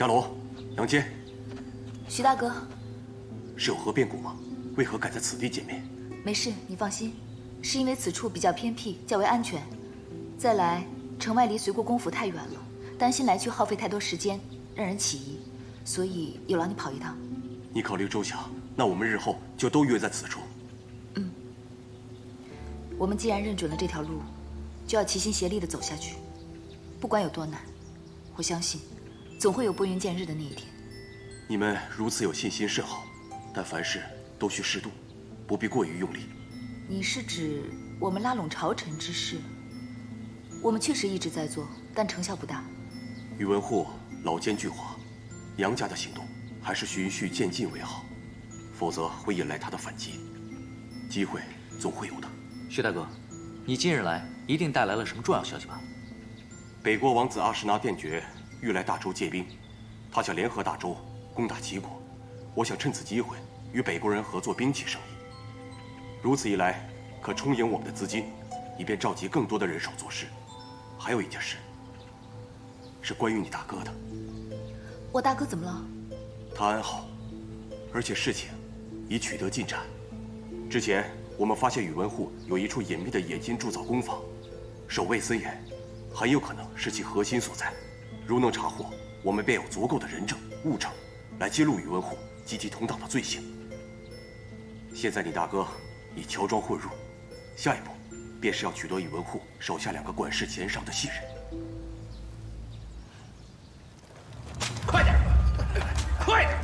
家楼、杨坚，徐大哥，是有何变故吗？为何敢在此地见面？没事，你放心，是因为此处比较偏僻，较为安全。再来，城外离随国公府太远了，担心来去耗费太多时间，让人起疑，所以有劳你跑一趟。你考虑周详，那我们日后就都约在此处。嗯，我们既然认准了这条路，就要齐心协力地走下去，不管有多难，我相信，总会有拨云见日的那一天。你们如此有信心甚好，但凡事都需适度，不必过于用力。你是指我们拉拢朝臣之事？我们确实一直在做，但成效不大。宇文护老奸巨猾，杨家的行动还是循序渐进为好，否则会引来他的反击。机会总会有的。薛大哥，你今日来一定带来了什么重要消息吧？北国王子阿什纳殿爵欲来大周借兵，他想联合大周攻打齐国。我想趁此机会与北国人合作兵器生意，如此一来可充盈我们的资金，以便召集更多的人手做事。还有一件事，是关于你大哥的。我大哥怎么了？他安好，而且事情已取得进展。之前我们发现宇文护有一处隐秘的冶金铸造工坊，守卫森严，很有可能是其核心所在。如能查获，我们便有足够的人证物证，来揭露宇文护及其同党的罪行。现在你大哥已乔装混入，下一步便是要取得宇文护手下2个管事监赏的信任。快点，快点，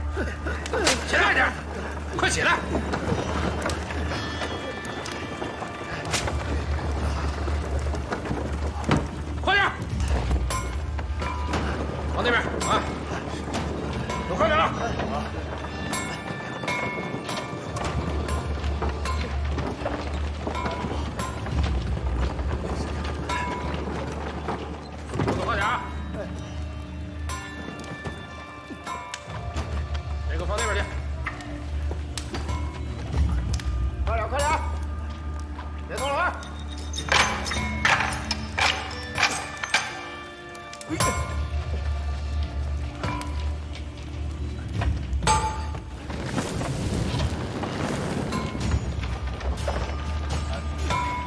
起来点，快起来！快点，往那边啊！都快点了！快点啊！这个放那边去。快点，快点，别偷懒！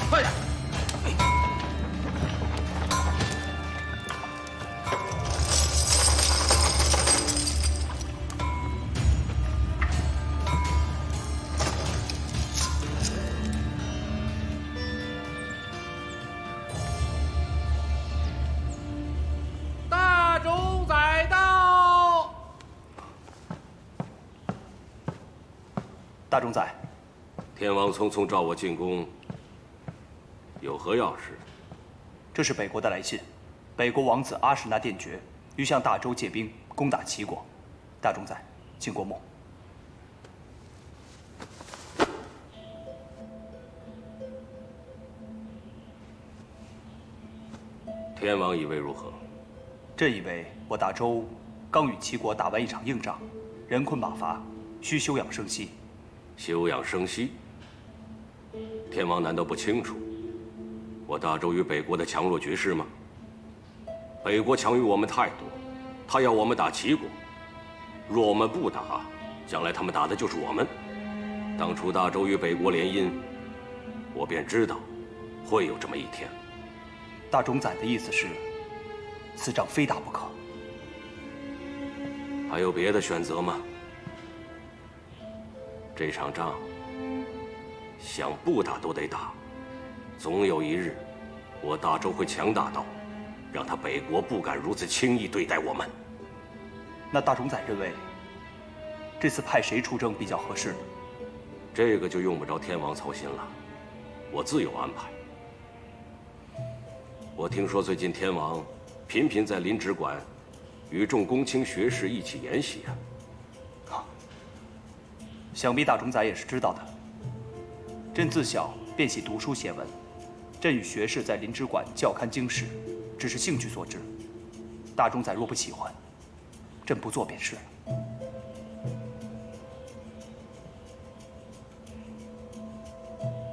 快点！大冢宰到！大冢宰，天王匆匆召我进宫，有何要事？这是北国的来信，北国王子阿史那殿爵欲向大周借兵攻打齐国。大冢宰，请过目。天王以为如何？朕以为我大周刚与齐国打完一场硬仗，人困马乏，需休养生息。休养生息？天王难道不清楚我大周与北国的强弱局势吗？北国强于我们太多，他要我们打齐国，若我们不打，将来他们打的就是我们。当初大周与北国联姻，我便知道会有这么一天。大冢宰的意思是，此仗非打不可。还有别的选择吗？这场仗，想不打都得打。总有一日，我大周会强大到，让他北国不敢如此轻易对待我们。那大冢宰认为，这次派谁出征比较合适？这个就用不着天王操心了，我自有安排。我听说最近天王频频在临直馆与众公卿学士一起研习啊。想必大冢宰也是知道的。朕自小便喜读书写文，朕与学士在临直馆校勘经史，只是兴趣所致。大冢宰若不喜欢，朕不做便是了。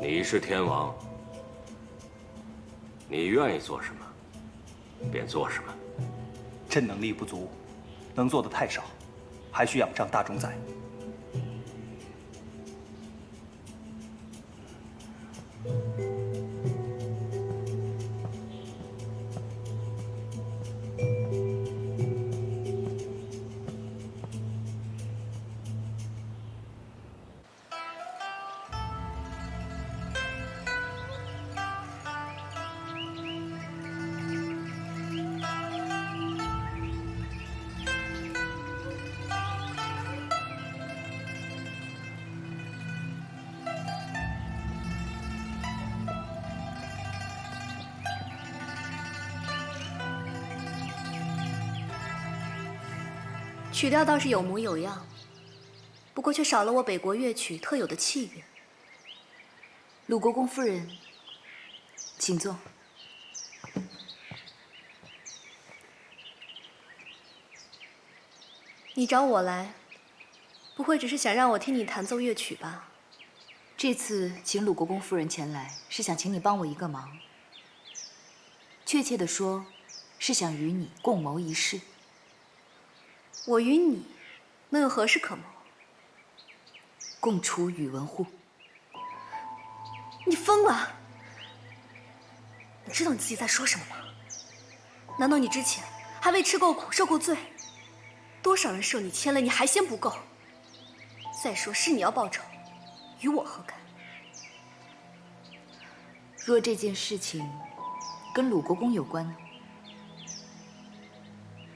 你是天王，你愿意做什么，便做什么。朕能力不足，能做的太少，还需仰仗大冢宰。曲调倒是有模有样，不过却少了我北国乐曲特有的气韵。鲁国公夫人，请坐。你找我来，不会只是想让我听你弹奏乐曲吧？这次请鲁国公夫人前来，是想请你帮我一个忙。确切地说，是想与你共谋一事。我与你能有何事可谋？共除宇文护。你疯了！你知道你自己在说什么吗？难道你之前还未吃够苦、受够罪？多少人受你牵累，你还嫌不够？再说是你要报仇，与我何干？若这件事情跟鲁国公有关呢？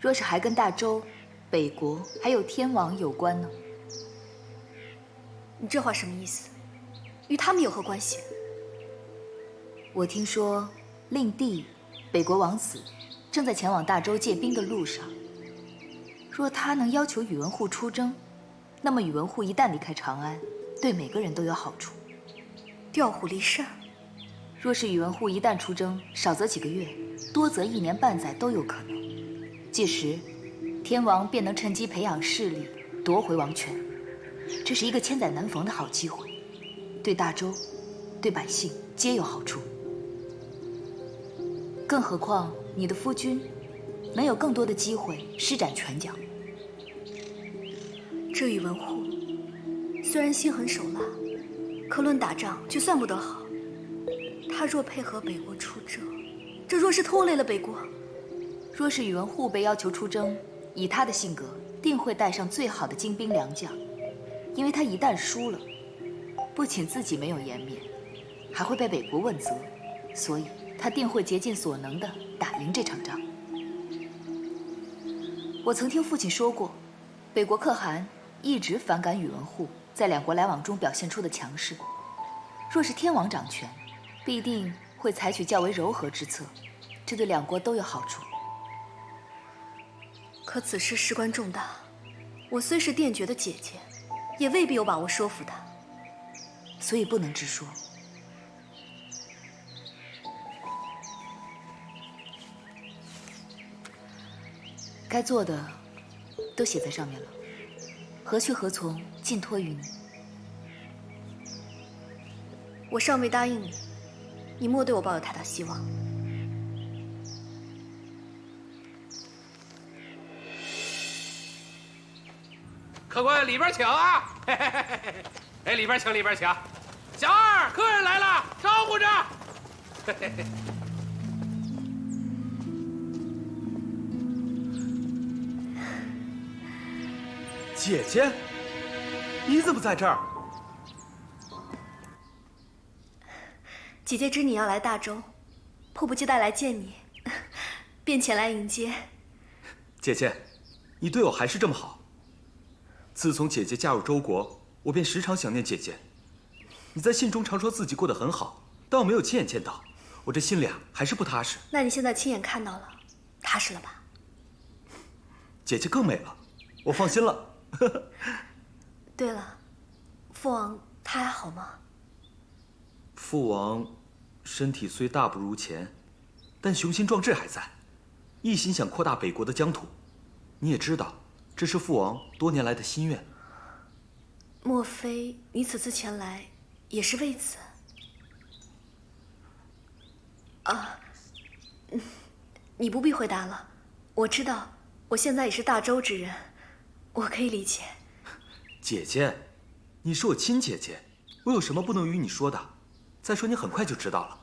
若是还跟大周、北国还有天王有关呢？你这话什么意思？与他们有何关系？我听说令弟、北国王子正在前往大周借兵的路上。若他能要求宇文护出征，那么宇文护一旦离开长安，对每个人都有好处。调虎离山。若是宇文护一旦出征，少则几个月，多则1年半载都有可能。届时，天王便能趁机培养势力，夺回王权。这是一个千载难逢的好机会，对大周、对百姓皆有好处。更何况你的夫君能有更多的机会施展拳脚。这宇文护虽然心狠手辣，可论打仗却算不得好。他若配合北国出征，这若是拖累了北国，若是宇文护被要求出征，以他的性格，定会带上最好的精兵良将，因为他一旦输了，不仅自己没有颜面，还会被北国问责，所以他定会竭尽所能地打赢这场仗。我曾听父亲说过，北国可汗一直反感宇文护在两国来往中表现出的强势。若是天王掌权，必定会采取较为柔和之策，这对两国都有好处。可此事事关重大，我虽是殿爵的姐姐，也未必有把握说服他，所以不能直说。该做的都写在上面了，何去何从，尽托于你。我尚未答应你，你莫对我抱有太大希望。客官里边请啊！嘿嘿嘿嘿嘿，哎，里边请，里边请。小二，客人来了，招呼着。嘿嘿嘿。姐姐，你怎么在这儿？姐姐知你要来大周，迫不及待来见你，便前来迎接。姐姐，你对我还是这么好。自从姐姐嫁入周国，我便时常想念姐姐。你在信中常说自己过得很好，但我没有亲眼见到，我这心里还是不踏实。那你现在亲眼看到了，踏实了吧？姐姐更美了，我放心了。对了，父王他还好吗？父王身体虽大不如前，但雄心壮志还在，一心想扩大北国的疆土。你也知道，这是父王多年来的心愿。莫非你此次前来也是为此？啊，你不必回答了，我知道，我现在也是大周之人，我可以理解。姐姐，你是我亲姐姐，我有什么不能与你说的？再说你很快就知道了。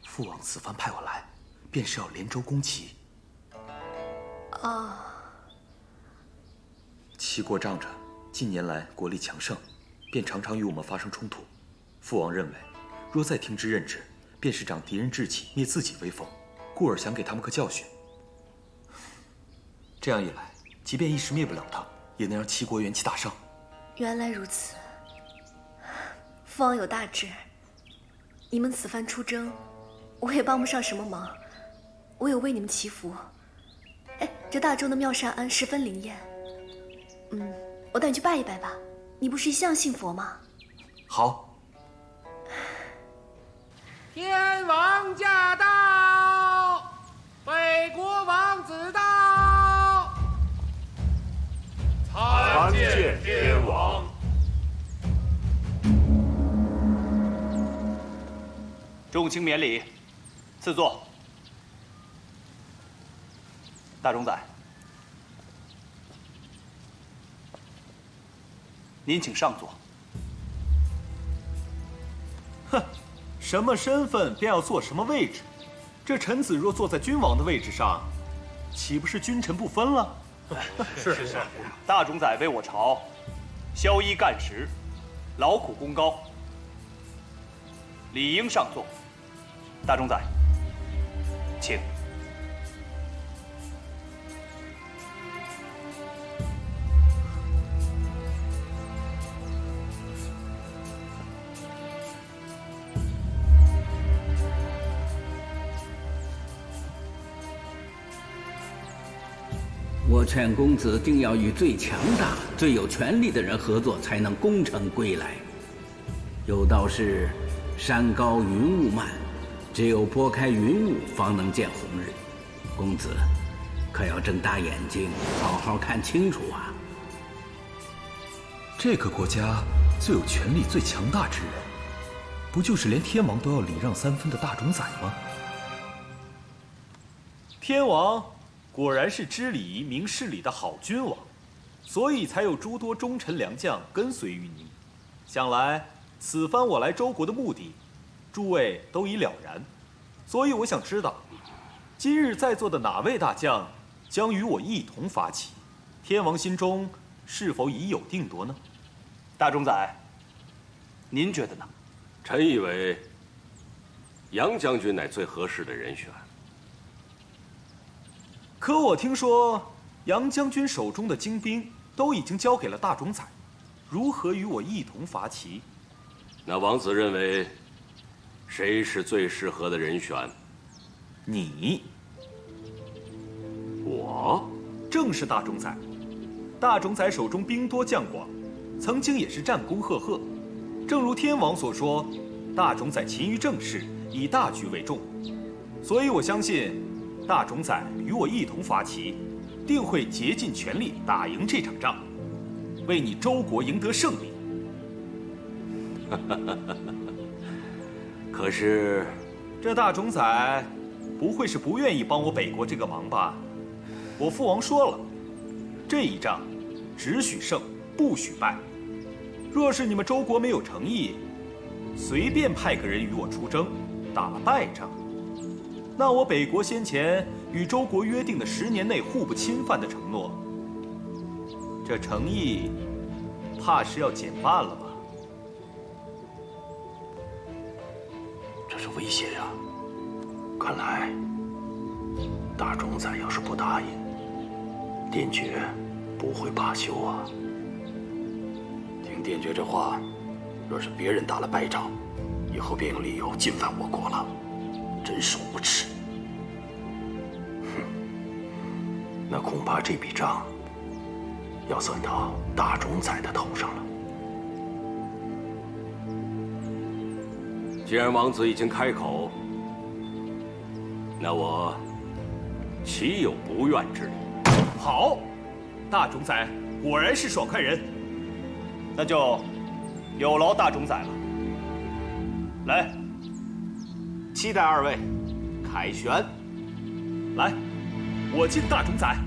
父王此番派我来，便是要连州攻齐。齐国仗着近年来国力强盛，便常常与我们发生冲突。父王认为，若再听之任之，便是长敌人志气，灭自己威风，故而想给他们个教训。这样一来，即便一时灭不了他，也能让齐国元气大伤。原来如此，父王有大志。你们此番出征，我也帮不上什么忙，我有为你们祈福。哎，这大周的妙善庵十分灵验，我带你去拜一拜吧。你不是一向信佛吗？好。天王驾到，北国王子到，参见天王。众卿免礼，赐座。大冢宰，您请上座。哼，什么身份便要坐什么位置？这臣子若坐在君王的位置上，岂不是君臣不分了？是。大冢宰为我朝宵衣干食，劳苦功高，理应上座。大冢宰，请。我劝公子定要与最强大、最有权力的人合作，才能功成归来。有道是，山高云雾漫，只有拨开云雾，方能见红日。公子，可要睁大眼睛，好好看清楚啊！这个国家最有权力、最强大之人，不就是连天王都要礼让3分的大冢宰吗？天王果然是知礼仪、明事理的好君王，所以才有诸多忠臣良将跟随于您。想来此番我来周国的目的，诸位都已了然，所以我想知道，今日在座的哪位大将将与我一同发起？天王心中是否已有定夺呢？大冢宰，您觉得呢？臣以为杨将军乃最合适的人选。可我听说，杨将军手中的精兵都已经交给了大冢宰，如何与我一同伐齐？那王子认为，谁是最适合的人选？你。我？正是大冢宰。大冢宰手中兵多将广，曾经也是战功赫赫。正如天王所说，大冢宰勤于政事，以大局为重。所以我相信，大冢宰与我一同伐齐，定会竭尽全力打赢这场仗，为你周国赢得胜利。可是，这大冢宰不会是不愿意帮我北国这个忙吧？我父王说了，这一仗只许胜，不许败。若是你们周国没有诚意，随便派个人与我出征，打了败仗，那我北国先前与周国约定的10年内互不侵犯的承诺，这诚意怕是要减半了吧？这是威胁呀！看来大冢宰要是不答应，殿爵不会罢休啊。听殿爵这话，若是别人打了败仗，以后便有理由进犯我国了，真是无耻。哼，那恐怕这笔账要算到大冢宰的头上了。既然王子已经开口，那我岂有不愿之理？好，大冢宰果然是爽快人，那就有劳大冢宰了。来，期待二位凯旋。来，我敬大冢宰。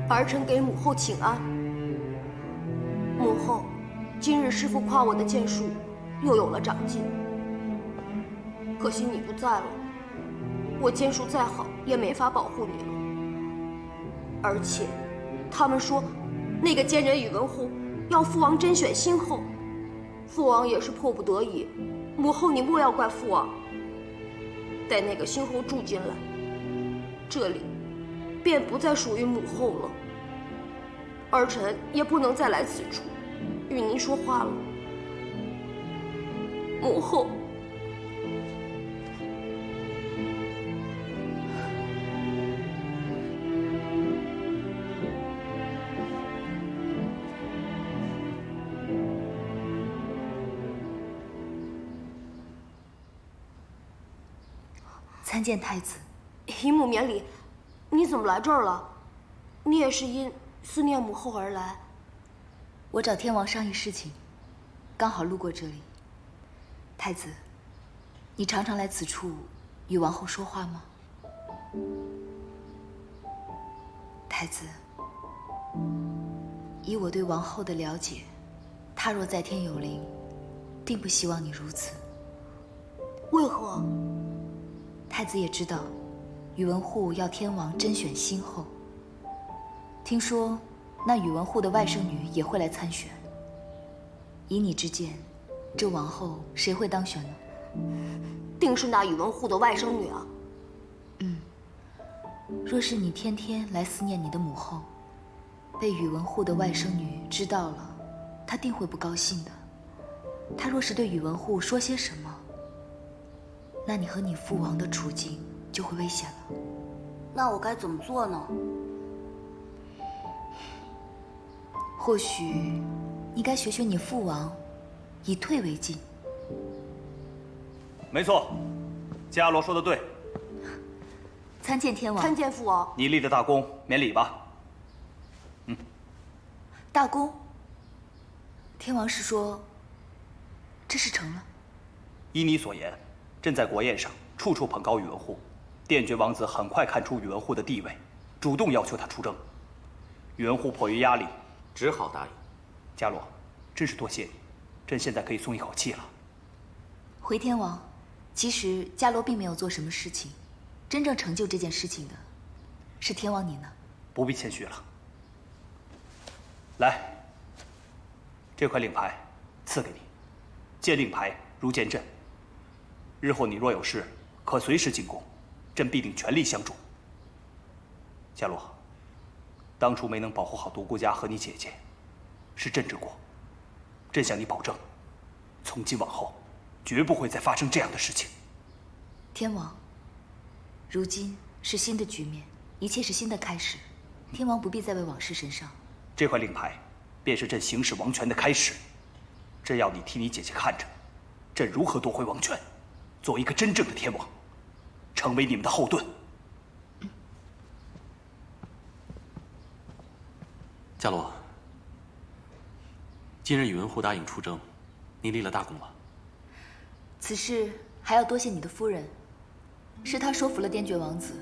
儿臣给母后请安。母后，今日师父夸我的剑术又有了长进，可惜你不在了，我剑术再好也没法保护你了。而且，他们说，那个奸人宇文护要父王甄选新后，父王也是迫不得已。母后，你莫要怪父王。待那个新后住进来，这里便不再属于母后了。儿臣也不能再来此处与您说话了。母后，参见太子。姨母免礼，你怎么来这儿了？你也是因思念母后而来。我找天王商议事情，刚好路过这里。太子，你常常来此处与王后说话吗？太子，以我对王后的了解，她若在天有灵，定不希望你如此。为何？太子也知道，宇文护要天王甄选新后。听说，那宇文护的外甥女也会来参选。以你之见，这王后谁会当选呢？定是那宇文护的外甥女啊。若是你天天来思念你的母后，被宇文护的外甥女知道了，她定会不高兴的。她若是对宇文护说些什么，那你和你父王的处境就会危险了。那我该怎么做呢？或许你该学学你父王，以退为进。没错，伽罗说的对。参见天王。参见父王。你立的大功，免礼吧。大功。天王是说，这事成了？依你所言，朕在国宴上处处捧高宇文护，殿绝王子很快看出宇文护的地位，主动要求他出征。宇文护迫于压力，只好答应。伽罗，真是多谢你，朕现在可以松一口气了。回天王，其实伽罗并没有做什么事情，真正成就这件事情的，是天王你呢。不必谦虚了。来，这块令牌赐给你，见令牌如见朕。日后你若有事，可随时进宫，朕必定全力相助。伽罗，当初没能保护好独孤家和你姐姐，是朕之过。朕向你保证，从今往后，绝不会再发生这样的事情。天王，如今是新的局面，一切是新的开始，天王不必再为往事神伤。这块令牌，便是朕行使王权的开始。朕要你替你姐姐看着，朕如何夺回王权，做一个真正的天王，成为你们的后盾。伽罗，今日宇文护答应出征，你立了大功了。此事还要多谢你的夫人，是她说服了颠厥王子，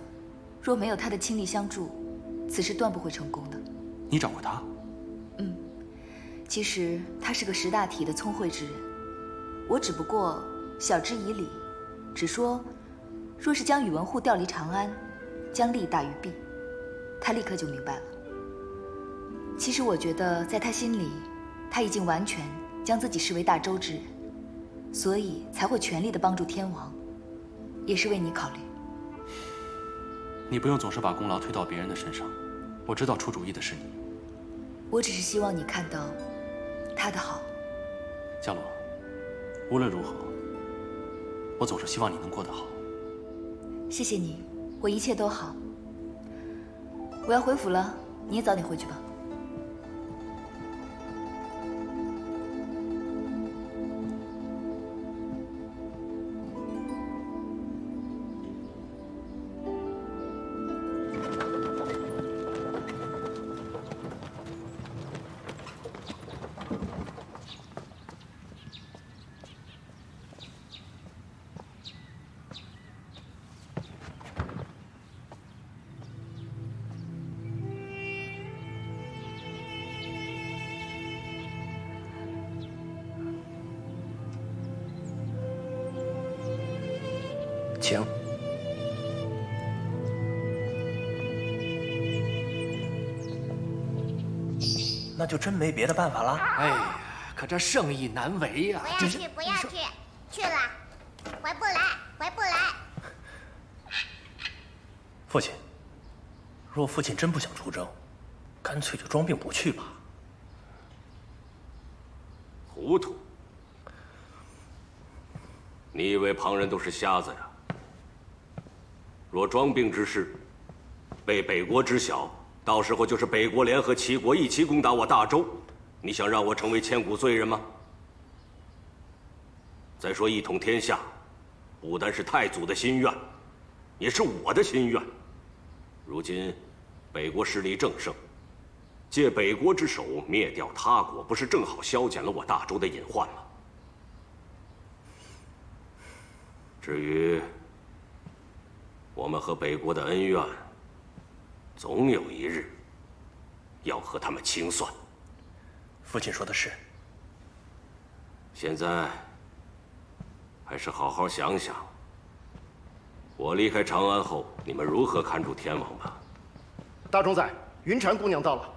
若没有她的倾力相助，此事断不会成功的。你找过他？其实他是个识大体的聪慧之人，我只不过晓之以理，只说若是将宇文护调离长安，将利大于弊，他立刻就明白了。其实我觉得在他心里，他已经完全将自己视为大周之人，所以才会全力的帮助天王，也是为你考虑。你不用总是把功劳推到别人的身上，我知道出主意的是你。我只是希望你看到他的好。伽罗，无论如何，我总是希望你能过得好。谢谢你，我一切都好。我要回府了，你也早点回去吧。请。那就真没别的办法了。哎呀，可这圣意难违呀！不要去，不要去，去了，回不来，回不来。父亲，若父亲真不想出征，干脆就装病不去吧。糊涂！你以为旁人都是瞎子呀？若装病之事被北国知晓，到时候就是北国联合齐国一起攻打我大周，你想让我成为千古罪人吗？再说一统天下，不单是太祖的心愿，也是我的心愿。如今北国势力正盛，借北国之手灭掉他国，不是正好消减了我大周的隐患吗？至于我们和北国的恩怨，总有一日要和他们清算。父亲说的是。现在还是好好想想，我离开长安后，你们如何看住天王吧。大冢宰，云禅姑娘到了。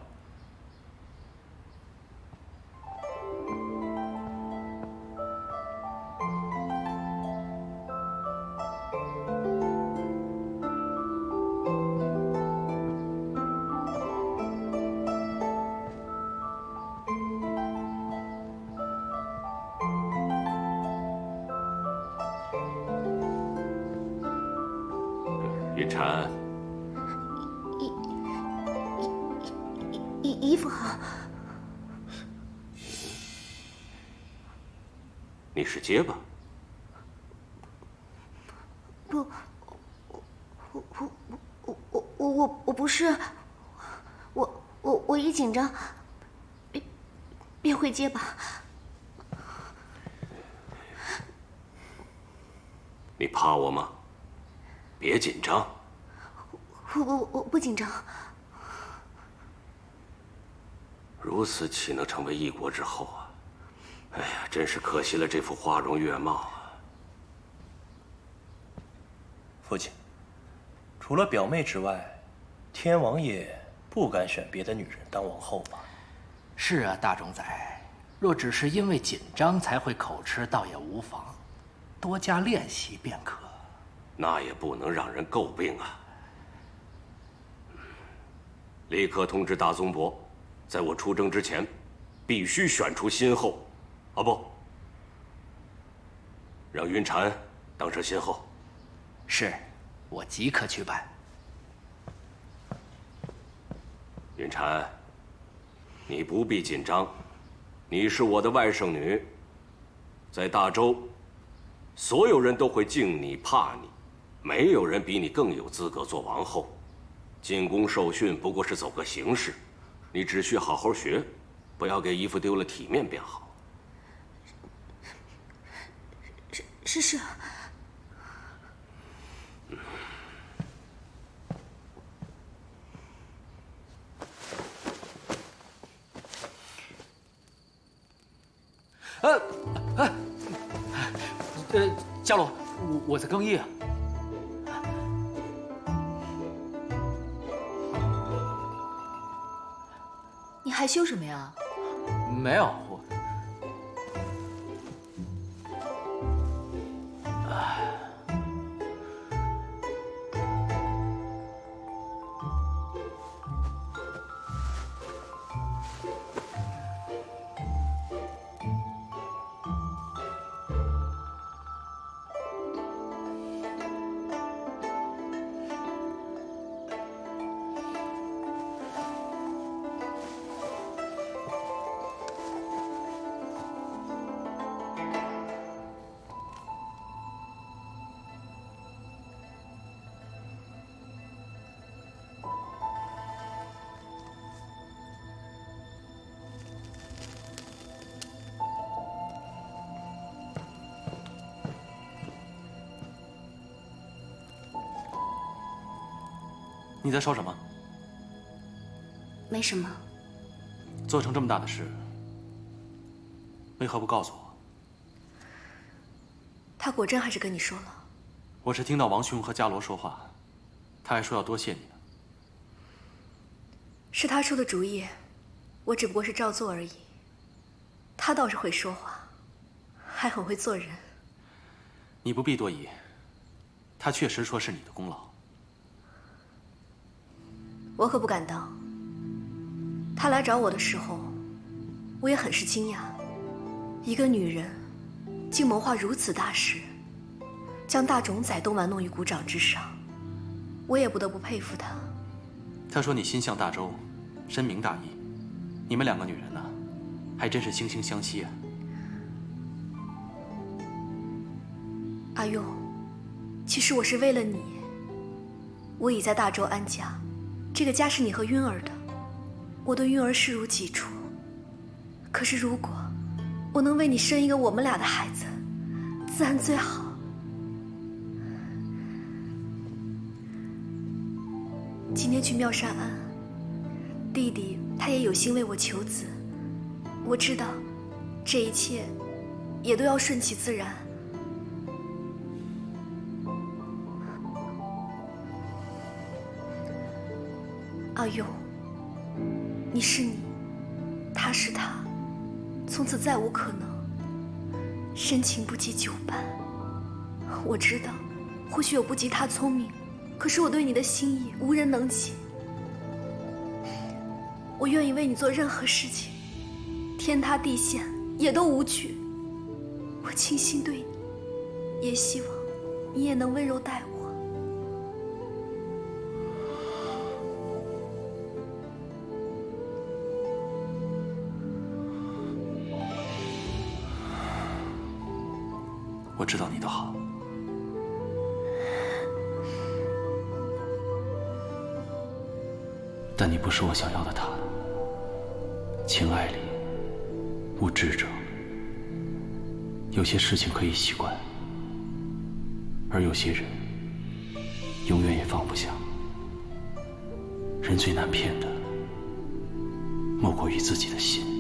云禅，姨父好。你是结巴？不，我不是，我一紧张，便会结巴。你怕我吗？别紧张。我不紧张。如此岂能成为一国之后啊？哎呀，真是可惜了这副花容月貌啊！父亲，除了表妹之外，天王爷不敢选别的女人当王后吧？是啊，大冢宰，若只是因为紧张才会口吃，倒也无妨，多加练习便可。那也不能让人诟病啊！立刻通知大宗伯，在我出征之前，必须选出新后。啊不，让云禅当上新后。是，我即刻去办。云禅，你不必紧张，你是我的外甥女，在大周，所有人都会敬你怕你，没有人比你更有资格做王后。进宫受训不过是走个形式，你只需好好学，不要给姨父丢了体面便好。是。家龙，我在更衣啊。你害羞什么呀？没有，你在说什么？没什么。做成这么大的事，为何不告诉我？他果真还是跟你说了。我是听到王兄和伽罗说话，他还说要多谢你呢。是他出的主意，我只不过是照做而已。他倒是会说话，还很会做人。你不必多疑，他确实说是你的功劳。我可不敢当。他来找我的时候，我也很是惊讶，一个女人竟谋划如此大事，将大冢仔都玩弄于股掌之上，我也不得不佩服他。他说你心向大周，深明大义，你们两个女人呢，还真是惺惺相惜啊。阿用，其实我是为了你。我已在大周安家，这个家是你和晕儿的，我对晕儿视如己出。可是如果我能为你生一个我们俩的孩子，自然最好。今天去妙善庵，弟弟他也有心为我求子，我知道这一切也都要顺其自然。阿勇，你是你，他是他，从此再无可能。深情不及久伴。我知道，或许我不及他聪明，可是我对你的心意无人能及。我愿意为你做任何事情，天塌地陷也都无惧。我倾心对你，也希望你也能温柔待我。我知道你的好，但你不是我想要的他。情爱里无智者，有些事情可以习惯，而有些人永远也放不下。人最难骗的，莫过于自己的心。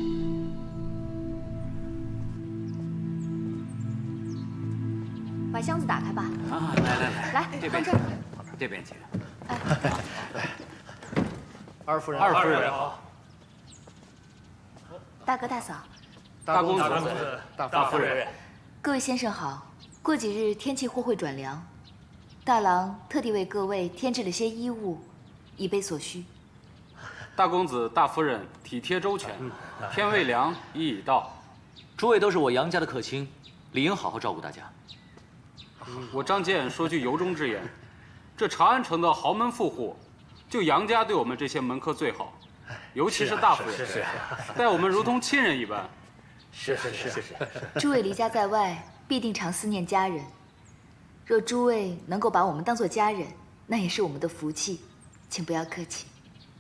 把箱子打开吧。啊，来，来，这边放这儿。这边请。二夫人，二夫人好。大哥大嫂，大公子，大夫人。各位先生好。过几日天气或会转凉，大郎特地为各位添置了些衣物，以备所需。大公子、大夫人体贴周全，天未凉，已已到。诸位都是我杨家的客卿，理应好好照顾大家。我张健说句由衷之言，这长安城的豪门富户，就杨家对我们这些门客最好，尤其是大夫人，待我们如同亲人一般。是。诸位离家在外，必定常思念家人。若诸位能够把我们当作家人，那也是我们的福气，请不要客气。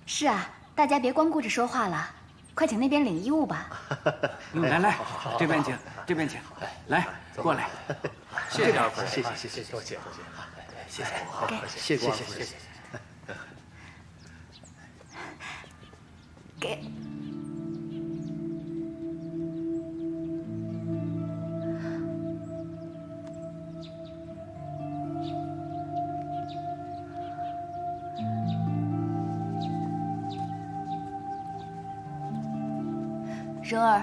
是啊，大家别光顾着说话了，快请那边领衣物吧。来，这边请，这边请，来，过来。谢谢二夫人，谢谢，多谢，谢谢，谢谢，给。蓉儿，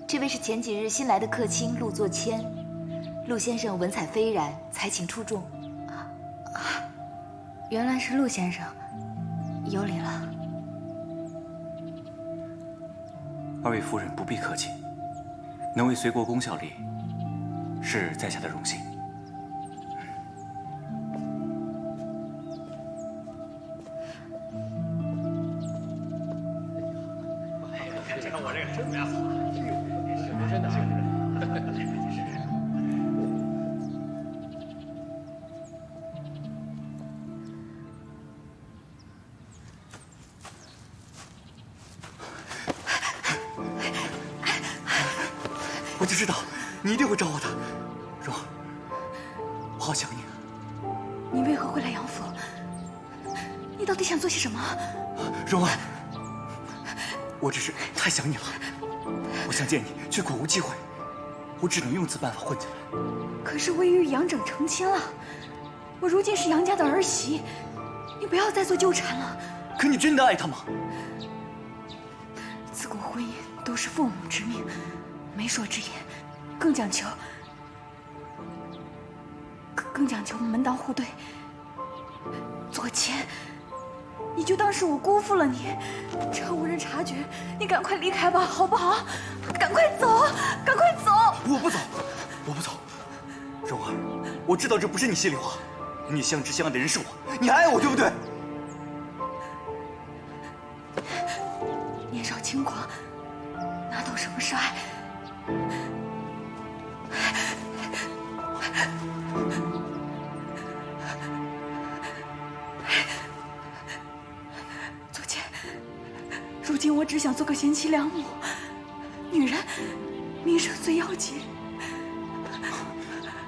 这位是前几日新来的客卿陆作谦。陆先生文采斐然，才情出众。原来是陆先生，有礼了。二位夫人不必客气，能为随国公效力，是在下的荣幸。我这个真妙，真的。我就知道你一定会找我的，蓉，我好想你啊。你为何会来杨府？你到底想做些什么？蓉儿，我只是太想你了，我想见你却苦无机会，我只能用此办法混进来。可是我已与杨整成亲了，我如今是杨家的儿媳，你不要再做纠缠了。可你真的爱他吗？自古婚姻都是父母之命，媒妁之言，更讲求门当户对。左迁，你就当是我辜负了你，趁无人察觉，你赶快离开吧，好不好？赶快走，赶快走！我不走，我不走。蓉儿，我知道这不是你心里话，你相知相爱的人是我，你还爱我，对不对？年少轻狂，哪懂什么是爱？左迁，如今我只想做个贤妻良母，女人名声最要紧。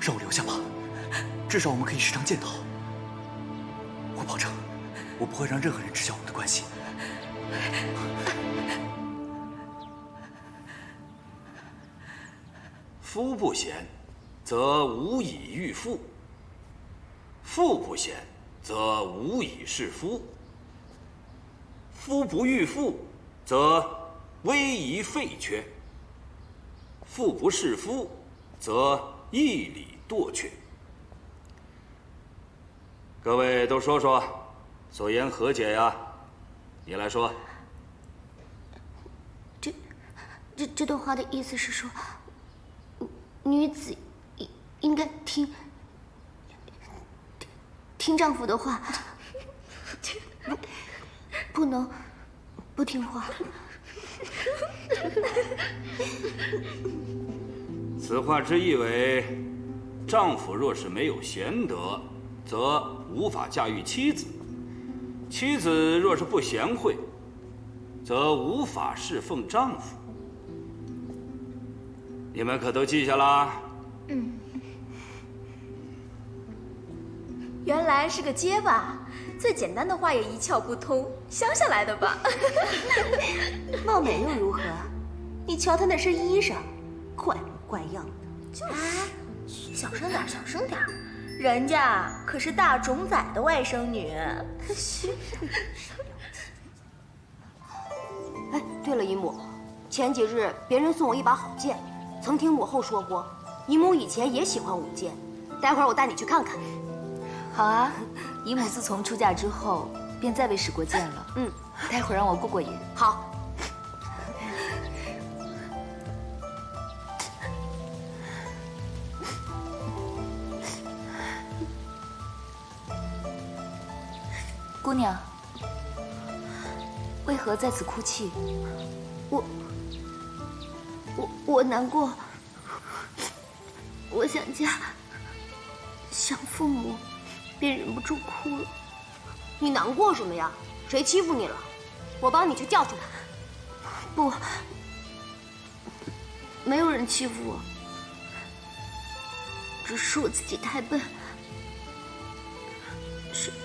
让我留下吧，至少我们可以时常见到。我保证，我不会让任何人知晓我们的关系。夫不贤，则无以育妇；妇不贤，则无以事夫。夫不育妇，则危仪废缺；妇不事夫，则义理堕却。各位都说说，所言何解呀？你来说。这段话的意思是说，女子应该听丈夫的话，不能不听话。此话之意为，丈夫若是没有贤德，则无法驾驭妻子；妻子若是不贤惠，则无法侍奉丈夫。你们可都记下啦？嗯。原来是个结巴，最简单的话也一窍不通，乡下来的吧？貌美又如何？你瞧她那身衣裳，怪模怪样的。就是，小声点，小声点，人家可是大冢仔的外甥女。哎，对了，姨母，前几日别人送我一把好剑，曾听母后说过，姨母以前也喜欢舞剑，待会儿我带你去看看。好啊，姨母自从出嫁之后便再未使过剑了。嗯，待会儿让我过过瘾。好。姑娘，为何在此哭泣？我难过，我想家，想父母，便忍不住哭了。你难过什么呀？谁欺负你了？我帮你去教训他。不，没有人欺负我，只是我自己太笨，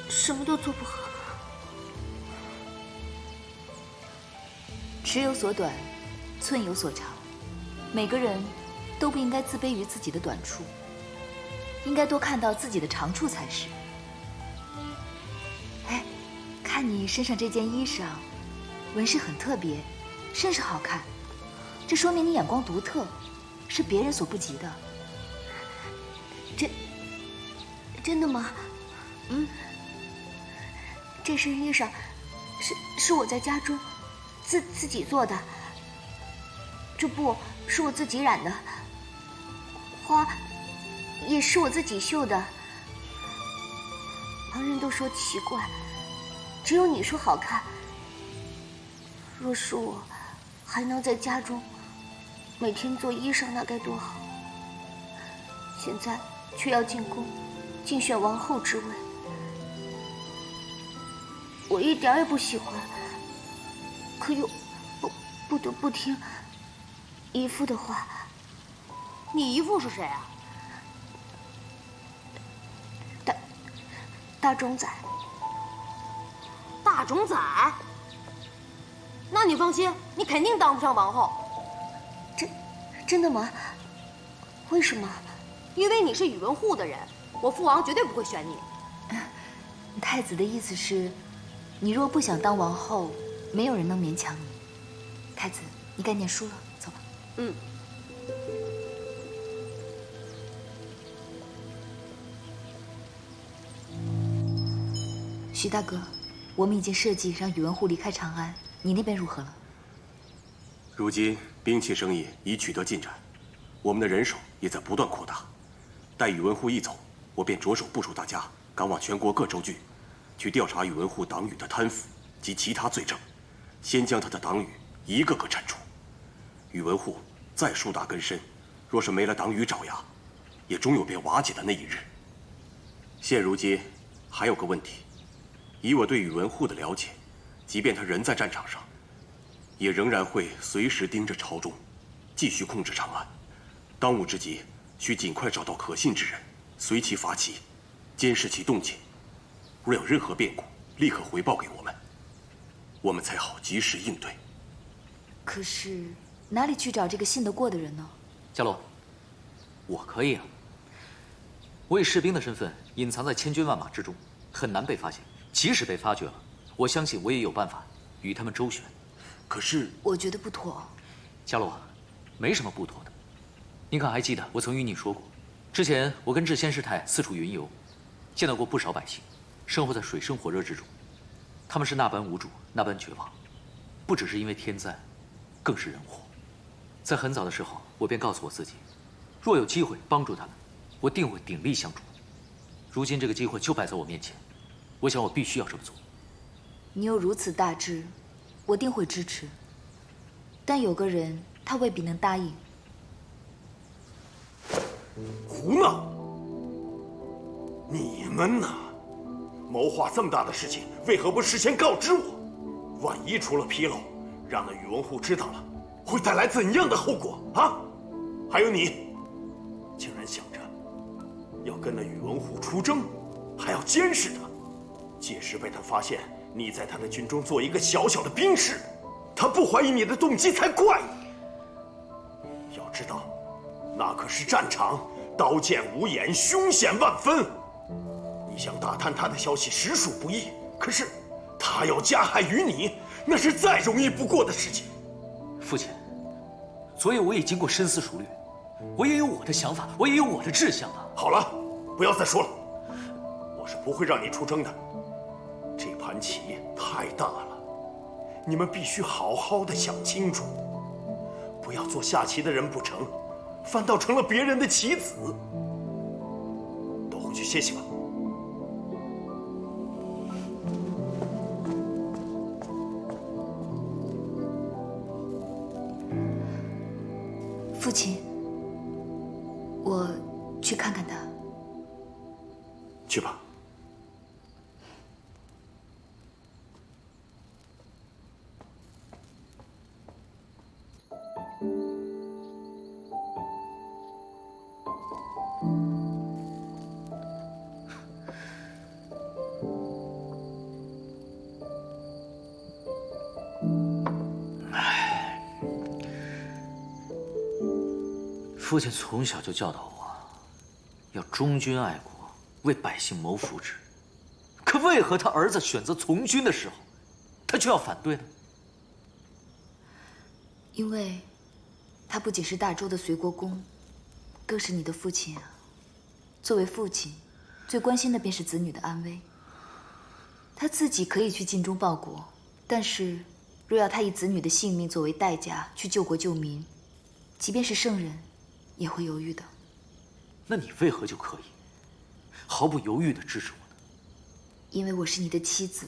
什么都做不好。尺有所短，寸有所长。每个人都不应该自卑于自己的短处，应该多看到自己的长处才是。哎，看你身上这件衣裳，纹饰很特别，甚是好看。这说明你眼光独特，是别人所不及的。真的吗？嗯。这身衣裳是我在家中自己做的，这布是我自己染的，花也是我自己绣的。旁人都说奇怪，只有你说好看。若是我还能在家中每天做衣裳，那该多好！现在却要进宫竞选王后之位，我一点也不喜欢，可又不得不听姨父的话。你姨父是谁啊？大冢仔。大冢仔？那你放心，你肯定当不上王后。真的吗？为什么？因为你是宇文护的人，我父王绝对不会选你。太子的意思是，你若不想当王后，没有人能勉强你。太子，你该念书了，走吧。嗯。徐大哥，我们已经设计让宇文护离开长安，你那边如何了？如今兵器生意已取得进展，我们的人手也在不断扩大。待宇文护一走，我便着手部署大家赶往全国各州郡，去调查宇文护党羽的贪腐及其他罪证，先将他的党羽一个个铲除。宇文护再树大根深，若是没了党羽爪牙，也终有被瓦解的那一日。现如今还有个问题，以我对宇文护的了解，即便他人在战场上，也仍然会随时盯着朝中，继续控制长安。当务之急，需尽快找到可信之人，随其发起，监视其动静。若有任何变故，立刻回报给我们，我们才好及时应对。可是哪里去找这个信得过的人呢？伽罗，我可以啊。我以士兵的身份隐藏在千军万马之中，很难被发现。即使被发觉了，我相信我也有办法与他们周旋。可是我觉得不妥。伽罗，没什么不妥的。您可还记得我曾与你说过，之前我跟智仙师太四处云游，见到过不少百姓，生活在水深火热之中。他们是那般无助，那般绝望，不只是因为天灾，更是人祸。在很早的时候，我便告诉我自己，若有机会帮助他们，我定会鼎力相助。如今这个机会就摆在我面前，我想我必须要这么做。你有如此大志，我定会支持。但有个人，他未必能答应。胡闹！你们呐，谋划这么大的事情，为何不事先告知我？万一出了纰漏，让那宇文护知道了，会带来怎样的后果啊？还有你，竟然想着要跟那宇文护出征，还要监视他。届时被他发现你在他的军中做一个小小的兵士，他不怀疑你的动机才怪呢。要知道，那可是战场，刀剑无眼，凶险万分。你想打探他的消息实属不易，可是他要加害于你，那是再容易不过的事情。父亲，昨夜我已经过深思熟虑，我也有我的想法，我也有我的志向啊。好了，不要再说了，我是不会让你出征的。这盘棋太大了，你们必须好好的想清楚，不要做下棋的人不成，反倒成了别人的棋子。都回去歇息吧。父亲，我去看看他。去吧。父亲从小就教导我，要忠君爱国，为百姓谋福祉。可为何他儿子选择从军的时候，他却要反对呢？因为，他不仅是大周的随国公，更是你的父亲啊。作为父亲，最关心的便是子女的安危。他自己可以去尽忠报国，但是，若要他以子女的性命作为代价去救国救民，即便是圣人，也会犹豫的。那你为何就可以毫不犹豫地支持我呢？因为我是你的妻子，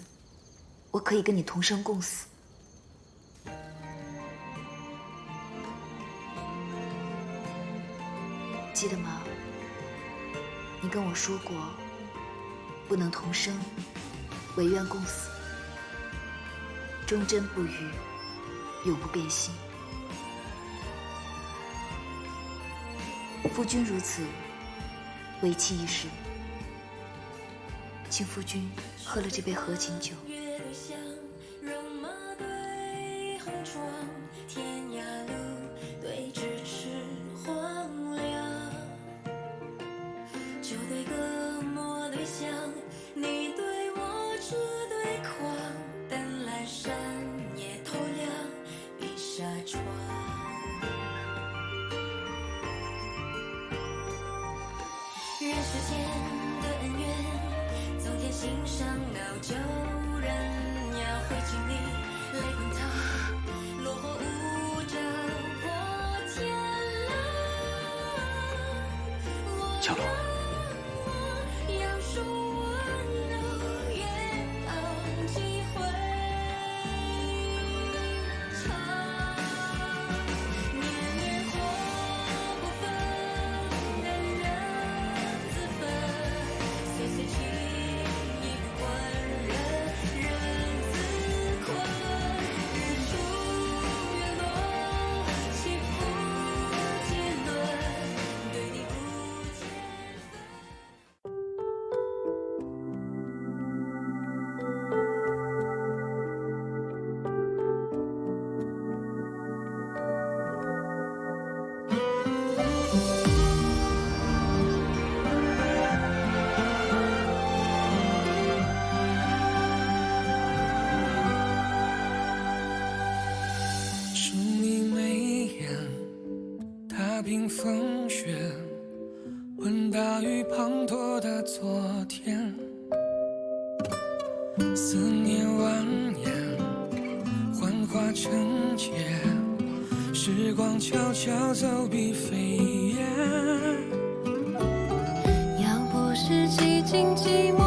我可以跟你同生共死。记得吗？你跟我说过，不能同生，唯愿共死，忠贞不渝，永不变心。夫君如此，为妻一世，请夫君喝了这杯合卺酒，象，戎马对红妆，天涯路对咫尺荒凉。酒对歌，莫对香，你对我只对狂，淡阑珊夜透亮，碧纱窗。人世间的恩怨，从天心上熬旧人呀，会经历泪滚烫，落花无着破天浪。小龙，要说温柔，愿昂几回长。年年火不分，人人自焚。岁岁情意不关人，人自困。日出月落，起伏皆论，对你无间。数你眉眼，踏冰风雪，问大雨滂沱的昨天。思念蜿蜒，幻化成劫，时光悄悄走笔飞烟。要不是几经寂寞。